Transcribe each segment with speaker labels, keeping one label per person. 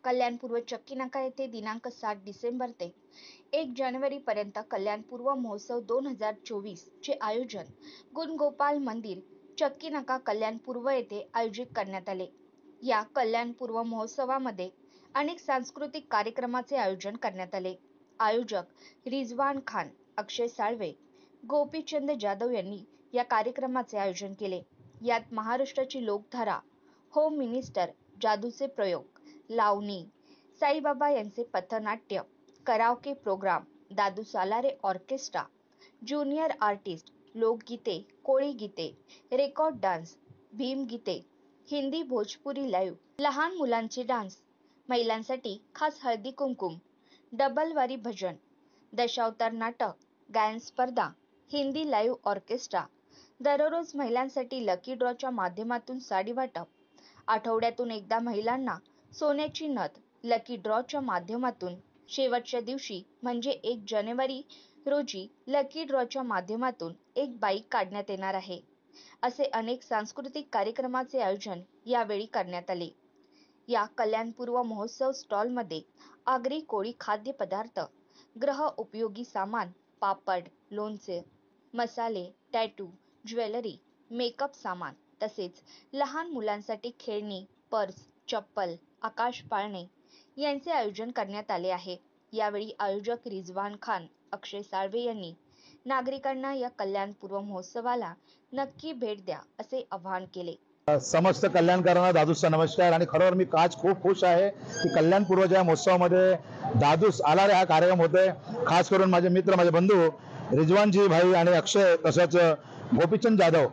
Speaker 1: कल्याणपूर्व चक्की नाका येथे दिनांक 7 डिसेंबर ते 1 जानेवारी पर्यंत कल्याणपूर्व महोत्सव 2024 चे आयोजन गुणगोपाल मंदिर चक्की नाका कल्याणपूर्व येथे आयोजित करण्यात आले। या कल्याणपूर्व महोत्सवामध्ये अनेक सांस्कृतिक कार्यक्रमाचे आयोजन करण्यात आले। आयोजक रिजवान खान, अक्षय साळवे, गोपीचंद जाधव यांनी या कार्यक्रमाचे आयोजन केले। यात महाराष्ट्राची लोकधारा, होम मिनिस्टर, जादूचे प्रयोग, लावणी, साईबाबा यांचे पथनाट्य, कराओके प्रोग्राम, दादू सालारे ऑर्केस्ट्रा, ज्युनियर आर्टिस्ट, लोकगीते, कोळी गीते, रेकॉर्ड डान्स, भीम गीते, हिंदी भोजपुरी लाईव्ह, लहान मुलांचे डान्स, महिलांसाठी खास हळदी कुंकुम, डबलवारी भजन, दशावतार नाटक, गायन स्पर्धा, हिंदी लाईव्ह ऑर्केस्ट्रा, दररोज महिलांसाठी लकी ड्रॉच्या माध्यमातून साडी वाटप, आठवड्यातून एकदा महिलांना सोन्याची नथ लकी ड्रॉच्या माध्यमातून, शेवटच्या दिवशी म्हणजे 1 जानेवारी रोजी लकी ड्रॉच्या माध्यमातून एक बाईक काढण्यात येणार आहे। असे अनेक सांस्कृतिक कार्यक्रमाचे आयोजन यावेळी करण्यात आले। या कल्याणपूर्व महोत्सव स्टॉलमध्ये आगरी कोळी खाद्यपदार्थ, गृह उपयोगी सामान, पापड, लोणचे, मसाले, टॅटू, ज्वेलरी, मेकअप सामान तसेच लहान मुलांसाठी खेळणी, पर्स, चप्पल, आकाश पाळणे यांचे आयोजन करण्यात आले आहे। यावेळी आयोजक रिजवान खान, अक्षय साळवे यांनी नागरिकांना या कल्याणपूर्व महोत्सवाला नक्की भेट द्या असे आवाहन केले।
Speaker 2: समस्त कल्याणकारांना दादूचा नमस्कार। आणि खरोखर मी आज खूप खुश आहे की कल्याणपूर्वच्या महोत्सवामध्ये दादूस आला रे हा कार्यक्रम होतोय। खास करून माझे मित्र, माझे बंधू रिजवानजी भाई आणि अक्षय तसंच गोपीचंद जाधव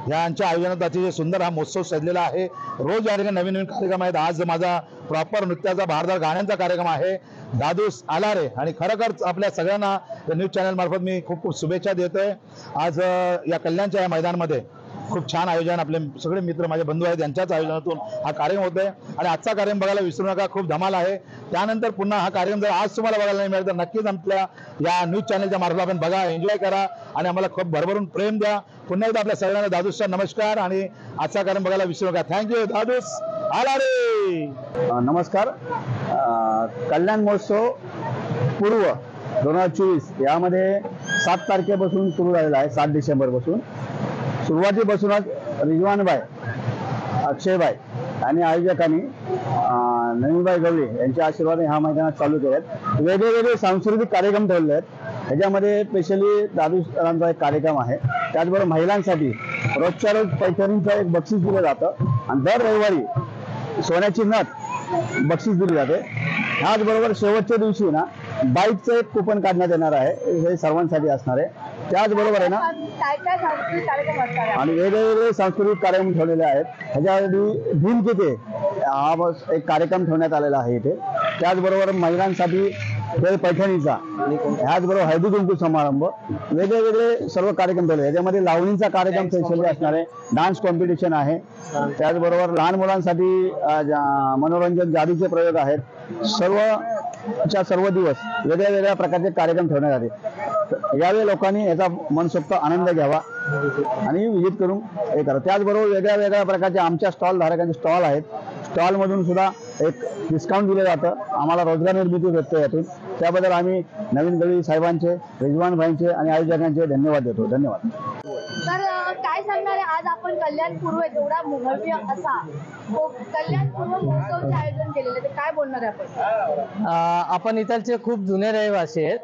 Speaker 2: यांच्या आयोजनात अतिशय सुंदर हा महोत्सव सजलेला आहे। रोज या ठिकाणी नवीन नवीन कार्यक्रम आहेत। आज माझा प्रॉपर नृत्याचा, भारदार गाण्यांचा कार्यक्रम आहे, दादूस आला रे। आणि खरोखर आपल्या सगळ्यांना न्यूज चॅनल मार्फत मी खूप खूप शुभेच्छा देतोय। आज या कल्याणच्या या मैदानामध्ये खूप छान आयोजन, आपले सगळे मित्र, माझे बंधू आहेत यांच्याच आयोजनातून हा कार्यक्रम होतोय। आणि आजचा कार्यक्रम बघायला विसरू नका, खूप धमाल आहे। त्यानंतर पुन्हा हा कार्यक्रम जर आज तुम्हाला बघायला नाही मिळाला तर नक्कीच आपल्या या न्यूज चॅनलच्या मार्फत आपण बघा, एन्जॉय करा आणि आम्हाला खूप भरभरून प्रेम द्या। पुन्हा एकदा आपल्या सगळ्यांना दादूचा नमस्कार आणि आजचा कार्यक्रम बघायला विसरू नका। थँक्यू। दादूस आला रे।
Speaker 3: नमस्कार। कल्याण महोत्सव पूर्व 2024 यामध्ये 7 तारखेपासून सुरू झालेला आहे। 7 डिसेंबर पासून सुरुवातीपासूनच रिजवानभाई, अक्षयभाई आणि आयोजकांनी नवीनभाई गवळी यांच्या आशीर्वादाने ह्या मैदानात चालू केलेत। वेगवेगळे सांस्कृतिक कार्यक्रम ठेवले आहेत। ह्याच्यामध्ये स्पेशली दादूचा एक कार्यक्रम आहे। त्याचबरोबर महिलांसाठी रोजच्या रोज पैठणीचं एक बक्षीस दिलं जातं आणि दर रविवारी सोन्याची नथ बक्षीस दिली जाते। त्याचबरोबर शेवटच्या दिवशी ना बाईकचं एक कुपन काढण्यात येणार आहे, हे सर्वांसाठी असणार आहे। त्याचबरोबर आहे ना आणि वेगवेगळे सांस्कृतिक कार्यक्रम ठेवलेले आहेत। ह्याच्यासाठी भीम गीते हा एक कार्यक्रम ठेवण्यात आलेला आहे इथे। त्याचबरोबर महिलांसाठी पैठणीचा, ह्याचबरोबर हळदी कुंकू समारंभ, वेगवेगळे सर्व कार्यक्रम ठेवले। याच्यामध्ये लावणीचा कार्यक्रम स्पेशली असणार आहे, डान्स कॉम्पिटिशन आहे, त्याचबरोबर लहान मुलांसाठी मनोरंजन, जादूचे प्रयोग आहेत। सर्व दिवस वेगळ्या प्रकारचे कार्यक्रम ठेवण्यात आले। यावेळी लोकांनी याचा मनसोक्त आनंद घ्यावा आणि विजिट करून हे करा। त्याचबरोबर वेगळ्या प्रकारचे आमच्या स्टॉल धारकांचे स्टॉल आहेत। स्टॉलमधून सुद्धा एक डिस्काउंट दिलं जातं, आम्हाला रोजगार निर्मिती भेटते यातून। त्याबद्दल आम्ही नवीन गवळी साहेबांचे, रिजवान भाईंचे आणि आयोजकांचे धन्यवाद देतो। धन्यवाद।
Speaker 1: तर काय सांगणार आहे, आज आपण कल्याणपूर्व एवढा भव्य असा कल्याणपूर्व महोत्सवचे आयोजन केलेले, ते काय बोलणार आहे
Speaker 4: आपण इथलचे खूप जुने रहिवासी आहेत।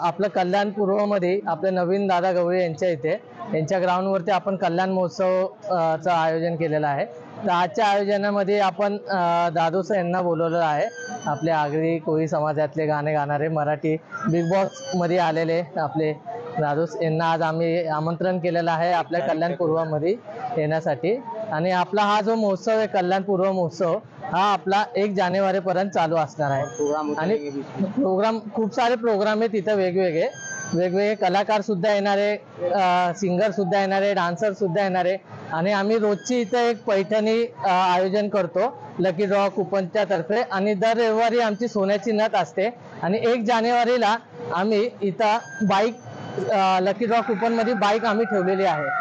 Speaker 4: आपलं कल्याणपूर्वमध्ये आपले नवीन दादा गवळी यांच्या इथे यांच्या ग्राउंडवरती आपण कल्याण महोत्सवचं आयोजन केलेलं आहे। तर आजच्या आयोजनामध्ये आपण दादूस यांना बोलवलं आहे, आपले आगरी कोळी समाजातले गाणे गाणारे, मराठी बिग बॉसमध्ये आलेले आपले दादूस यांना आज आम्ही आमंत्रण केलेलं आहे आपल्या कल्याणपूर्वमध्ये येण्यासाठी। आणि आपला हा जो महोत्सव आहे कल्याणपूर्व महोत्सव हा आपला 1 जानेवारीपर्यंत चालू असणार आहे। आणि प्रोग्राम, खूप सारे प्रोग्राम आहेत तिथं, वेगवेगळे कलाकार सुद्धा येणार आहे, सिंगर सुद्धा येणार आहे, डान्सर सुद्धा येणार आहे। आणि आम्ही रोजची इथे एक पैठणी आयोजन करतो लकी ड्रॉ कुपनच्या तर्फे। आणि दर रविवारी आमची सोन्याची नथ असते। आणि 1 जानेवारीला आम्ही इथं बाईक लकी ड्रॉ कुपन मध्ये बाईक आम्ही ठेवलेली आहे।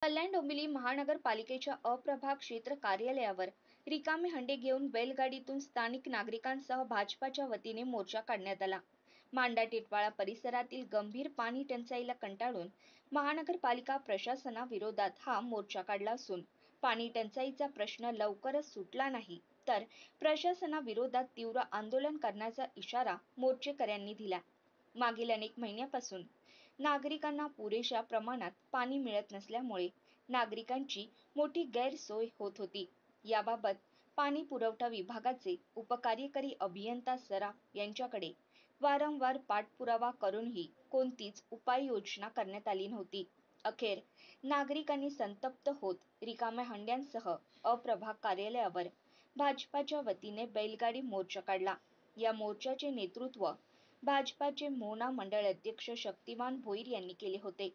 Speaker 1: कल्याण डोंबिवली महानगरपालिकेच्या अप्रभाग क्षेत्र कार्यालयावर रिकामे हंडे घेऊन बैलगाडीतून स्थानिक नागरिकांसह भाजपाच्या वतीने मोर्चा काढण्यात आला। मांडा टिटवाळा परिसरातील गंभीर पाणी टंचाईला कंटाळून महानगरपालिका प्रशासनाविरोधात हा मोर्चा काढला असून पाणी टंचाईचा प्रश्न लवकरच सुटला नाही तर प्रशासनाविरोधात तीव्र आंदोलन करण्याचा इशारा मोर्चेकऱ्यांनी दिला। मागील अनेक महिन्यापासून नागरिकांना पुरेशा प्रमाणात पाणी मिळत नसल्यामुळे नागरिकांची मोठी गैरसोय होत होती। याबाबत पाणी पुरवठा विभागाचे उपकार्यकारी अभियंता सराफ यांच्याकडे वारंवार पाठपुरावा करूनही कोणतीच उपाययोजना करण्यात आली नव्हती। अखेर नागरिकांनी संतप्त होत रिकाम्या हंड्यांसह अप्रभाग कार्यालयावर भाजपाच्या वतीने बैलगाडी मोर्चा काढला। या मोर्चाचे नेतृत्व भाजपाचे मोना मंडळ अध्यक्ष शक्तिमान भोईर यांनी केले होते।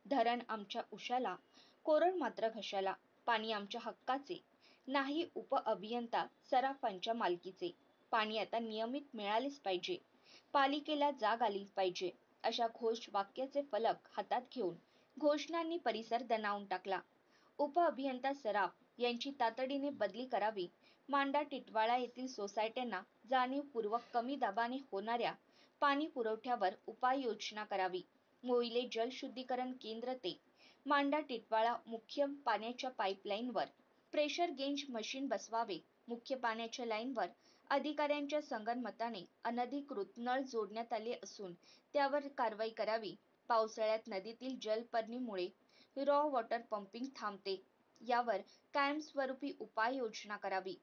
Speaker 1: धरण आमच्या उशाला, कोरड मात्र घशाला, पाणी आमच्या हक्काचे, नाही उपअभियंता सराफांच्या मालकीचे, पाणी आता नियमित मिळालेच पाहिजे, पालिकेला जाग आलीच पाहिजे, अशा घोष वाक्याचे फलक हातात घेऊन घोषणांनी परिसर दणावून टाकला। उपअभियंता सराफ यांची तातडीने बदली करावी, मांडा टिटवाळा येथील सोसायट्यांना जाणीवपूर्वक कमी दाबाने होणाऱ्या पाणी पुरवठ्यावर उपाययोजना करावी, मोहिले जलशुद्धीकरण केंद्र ते मांडा टिटवाळा मुख्य पाण्याच्या पाईपलाईनवर प्रेशर गेज मशीन बसवावे, मुख्य पाण्याच्या लाईनवर अधिकाऱ्यांच्या संगनमताने अनधिकृत नळ जोडण्यात आले असून त्यावर कारवाई करावी, पावसाळ्यात नदीतील जलपर्णीमुळे रॉ वॉटर पंपिंग थांबते, यावर कायमस्वरूपी उपाययोजना करावी,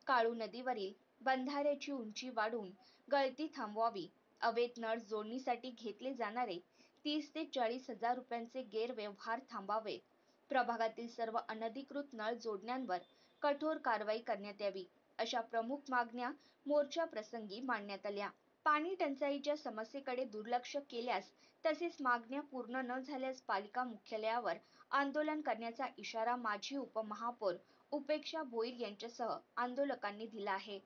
Speaker 1: काळू नदीवरील बंधाऱ्याची उंची वाढवून गळती थांबवावी, अवैध नळ जोडणीसाठी घेतले जाणारे 30 ते 40 हजार रुपयांचे गैरव्यवहार थांबावेत, प्रभागातील सर्व अनधिकृत नळ जोडण्यांवर कठोर कारवाई करण्यात यावी, अशा प्रमुख मागण्या मोर्चा प्रसंगी मांडण्यात आल्या। पाणी टंचाईच्या समस्येकडे दुर्लक्ष केल्यास तसेच मागण्या पूर्ण न झाल्यास पालिका मुख्यालयावर आंदोलन करण्याचा इशारा माजी उपमहापौर उपेक्षा भोईर यांच्यासह आंदोलकांनी दिला आहे।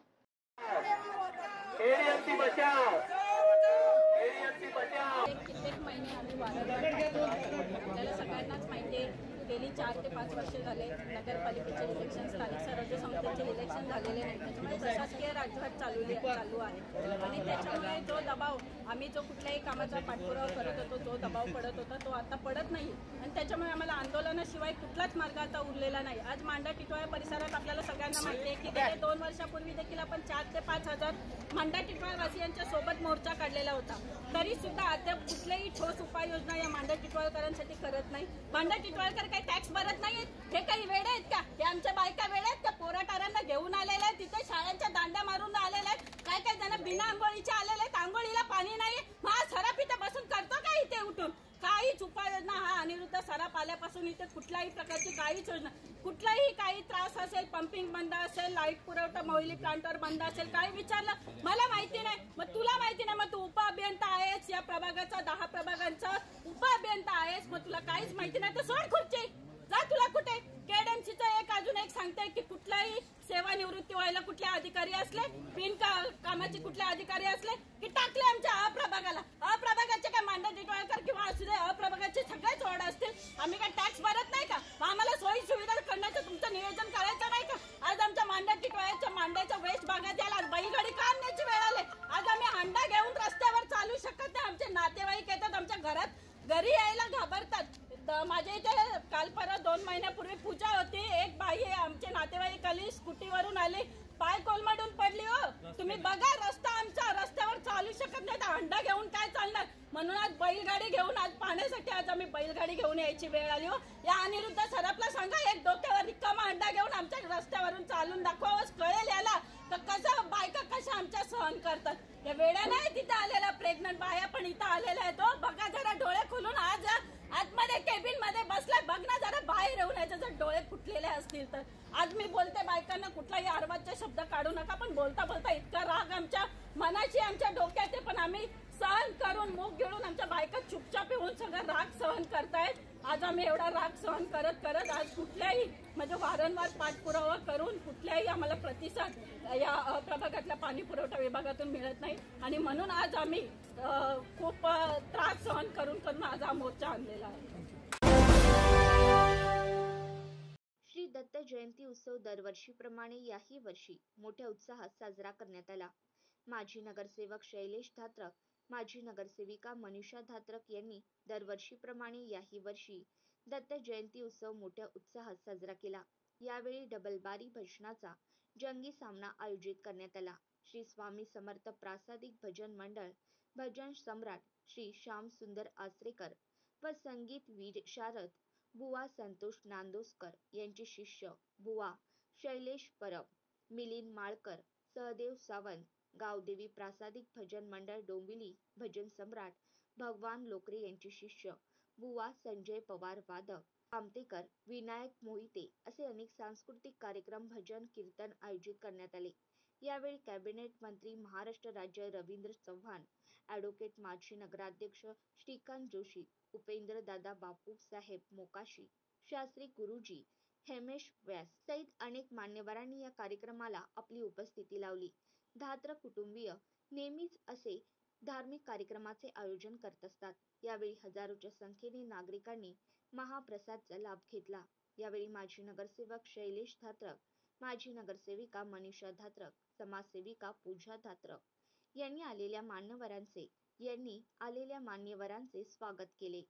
Speaker 5: कित्येक महिने आम्ही आपल्याला सगळ्यांनाच माहिती आहे, गेली 4 ते 5 वर्षे झाले नगरपालिकेचे इलेक्शन, स्थानिक स्वराज्य संस्थेचे इलेक्शन झालेले नाही, त्याच्यामुळे प्रशासकीय राजवट चालू आहे आणि त्याच्यामुळे जो दबाव आम्ही जो कुठल्याही कामाचा पाठपुरावा करत होतो, जो दबाव पडत होता तो आता पडत नाही आणि त्याच्यामुळे आम्हाला आंदोलनाशिवाय कुठलाच मार्ग आता उरलेला नाही। आज मांडा टिटवाळा परिसरात आपल्याला सगळ्यांना माहिती आहे की गेल्या 2 वर्षापूर्वी देखील आपण 4 ते 5 हजार मांडा टिटवाळा वासियांच्या सोबत मोर्चा काढलेला होता, तरी सुद्धा अद्याप कुठलीही ठोस उपाययोजना या मांडा टिटवाळकरांसाठी करत नाही। मांडा टिटवाळकर काही टॅक्स भरत नाहीत, हे काही वेळ आहेत का? हे आमच्या बायका वेळ आहेत का? पोराटारांना घेऊन आलेले आहेत, तिथे शाळांच्या दांड्या मारून आलेले आहेत, काय काय जण बिना आंघोळीचे आलेले आहेत, आंघोळीला पाणी नाही, मग सराफ इथे बसून करतो का? इथे उठून काहीच उपाययोजना हा अनिरुद्ध सराफ आल्यापासून इथे कुठल्याही प्रकारची काहीच योजना, कुठलाही काही त्रास असेल, पंपिंग बंद असेल, लाईट पुरवठा मोहिली प्लांटवर बंद असेल, काही विचारलं मला माहिती नाही, मग तुला माहिती नाही, मग तू उपअभियंता आहेस, या प्रभागाचा 10 प्रभागांचा उपअभियंता आहेस, मग तुला काहीच माहिती नाही तर सोड खुर्ची, जा तुला कुठे। केडएमसीचं अजून एक सांगते की कुठलाही सेवा निवृत्ती व्हायला कुठले अधिकारी असले, कामाचे कुठले अधिकारी असले की टाकले आमच्या अप्रभागाला. अप्रभागाचे काय मांडा टिटवाळकर किंवा असू दे, अप्रभागाचे सगळेच वॉर्ड असतील. आम्ही काय टॅक्स भरत नाही का? आम्हाला सोयी सुविधा करण्याचं तुमचं नियोजन करायचं नाही का? आज आमच्या मांडा टिटवाळ्याच्या मांड्याच्या वेस्ट भागात यायला बैलगाडी का आणण्याची वेळ आले? आज आम्ही हांडा घेऊन रस्त्यावर चालू शकत नाही. आमचे नातेवाईक येतात आमच्या घरी यायला घाबरतात. माझ्या इथे काल परवा 2 महिन्यापूर्वी पूजा होती. एक बाई आमचे नातेवाईक आली, स्कूटीवरून आली, पाय कोलमडून पडली. हो तुम्ही बघा रस्ता, आमचा रस्त्यावर चालू शकत नाही तर हंडा घेऊन काय चालणार? म्हणून आज बैलगाडी घेऊन, आज पाण्यासाठी आज आम्ही बैलगाडी घेऊन यायची वेळ आली. हो या अनिरुद्ध सराफला सांगा, एक डोक्यावर रिकामा हंडा घेऊन आमच्या रस्त्यावरून चालून दाखवावंच कळेल याला तर कसं बायका कशा आमच्या सहन करतात. या वेळा नाही तिथं आलेला, प्रेग्नंट बाया पण इथं आलेल्या आहेत. हो बघा जरा डोळे खोलून, आज आतमध्ये केबिन मध्ये बसलाय, बघ ना जरा बाहेर येऊन याचे जर डोळे फुटलेले असतील तर. आज मी बोलते बायकांना कुठलाही अर्वाच्य शब्द काढू नका, पण बोलता बोलता इतका राग आमच्या मनाची आमच्या डोक्यात आहे, पण आम्ही सहन करून मूग गिळून आमच्या बायका चुपचाप येऊन सगळं राग सहन करतायत. आज आम्ही एवढा राग सहन करत करत आज कुठल्याही म्हणजे वारंवार पाठपुरावा करून कुठल्याही आम्हाला प्रतिसाद या प्रभागातल्या पाणी पुरवठा विभागातून मिळत नाही आणि म्हणून आज आम्ही खूप त्रास सहन करून करून आज हा मोर्चा आणलेला आहे.
Speaker 1: श्री दत्त जयंती उत्सव दरवर्षीप्रमाणे याही वर्षी मोठ्या उत्साहात साजरा करण्यात आला. माजी नगरसेवक शैलेश धात्रक, माजी नगरसेविका मनीषा धात्रक यांनी दरवर्षीप्रमाणे याही वर्षी दत्त जयंती उत्सव मोठ्या उत्साहात साजरा केला. यावेळी डबलबारी भजनाचा जंगी सामना आयोजित करण्यात आला. श्री स्वामी समर्थ प्रासादिक भजन मंडळ भजन सम्राट श्री श्याम सुंदर आचरेकर व संगीत विशारद बुवा संतोष नांदोसकर यांचे शिष्य बुवा शैलेश परब, मिलिंद माळकर, सहदेव सावंत, गावदेवी प्रासादिक भजन मंडळ डोंबिवली भजन सम्राट भगवान लोकरे यांचे शिष्य बुवा संजय पवार वादक, आमतेकर, विनायक मोहिते असे अनेक सांस्कृतिक कार्यक्रम, भजन कीर्तन आयोजित करण्यात आले. यावेळी कॅबिनेट मंत्री महाराष्ट्र राज्य रवींद्र चव्हाण, ॲडव्होकेट माजी नगराध्यक्ष श्रीकांत जोशी, उपेंद्र दादा बापू साहेब मोकाशी, शास्त्री गुरुजी हेमेश व्यास सहित अनेक मान्यवरांनी या कार्यक्रमाला आपली उपस्थिती लावली. धात्र कुटुंबीय नेहमीच असे धार्मिक कार्यक्रमाचे आयोजन करत असतात. यावेळी हजारोच्या संख्येने नागरिकांनी महाप्रसादचा लाभ घेतला. यावेळी माजी नगरसेवक शैलेश धात्रक, माजी नगरसेविका मनीषा धात्रक, समाजसेविका पूजा धात्रक यांनी आलेल्या मान्यवरांचे स्वागत केले.